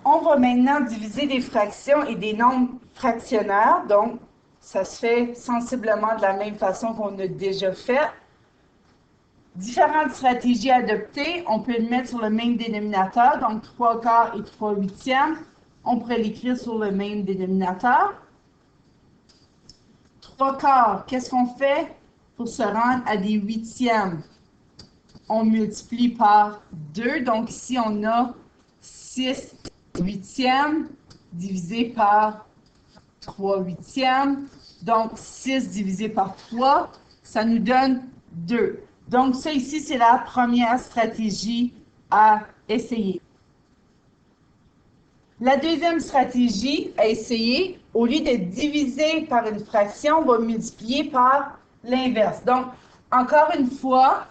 On va maintenant diviser des fractions et des nombres fractionnaires. Donc, ça se fait sensiblement de la même façon qu'on a déjà fait. Différentes stratégies adoptées. On peut le mettre sur le même dénominateur, donc 3 quarts et 3 huitièmes. On pourrait l'écrire sur le même dénominateur. 3 quarts, qu'est-ce qu'on fait pour se rendre à des huitièmes? On multiplie par 2. Donc ici, on a 6 huitièmes divisé par 3 huitièmes. Donc 6 divisé par 3, ça nous donne 2. Donc ça ici, c'est la première stratégie à essayer. La deuxième stratégie à essayer, au lieu de diviser par une fraction, on va multiplier par l'inverse. Donc, encore une fois,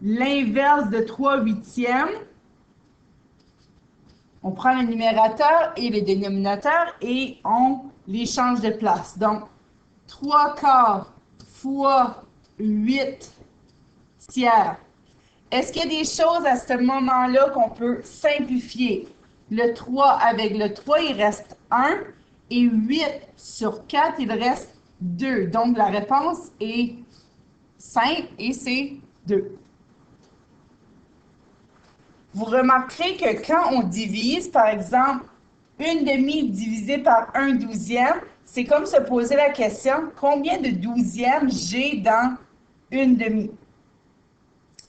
l'inverse de 3 huitièmes, on prend le numérateur et le dénominateur et on les change de place. Donc, 3 quarts fois 8 tiers. Est-ce qu'il y a des choses à ce moment-là qu'on peut simplifier? Le 3 avec le 3, il reste 1. Et 8 sur 4, il reste 2. Donc, la réponse est simple et c'est 2. Vous remarquerez que quand on divise, par exemple, une demi divisée par un douzième, c'est comme se poser la question, combien de douzièmes j'ai dans une demi?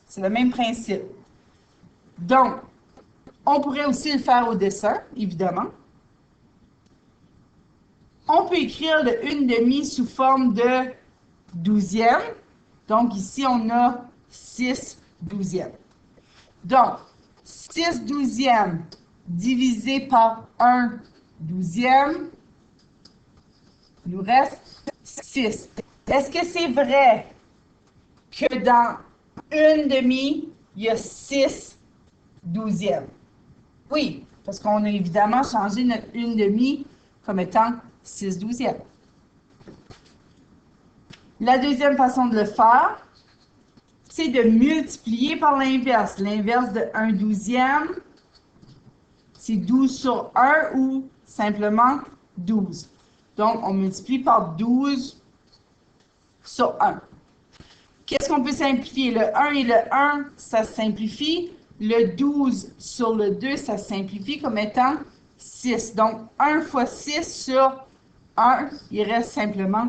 C'est le même principe. Donc, on pourrait aussi le faire au dessin, évidemment. On peut écrire le 1/2 sous forme de douzième. Donc, ici, on a 6 douzièmes. Donc, 6 douzièmes divisé par 1 douzième, il nous reste 6. Est-ce que c'est vrai que dans une demi, il y a 6 douzièmes? Oui, parce qu'on a évidemment changé notre une demi comme étant 6 douzièmes. La deuxième façon de le faire, c'est de multiplier par l'inverse. L'inverse de 1 douzième, c'est 12 sur 1 ou simplement 12. Donc, on multiplie par 12 sur 1. Qu'est-ce qu'on peut simplifier? Le 1 et le 1, ça se simplifie. Le 12 sur le 2, ça se simplifie comme étant 6. Donc, 1 fois 6 sur 1, il reste simplement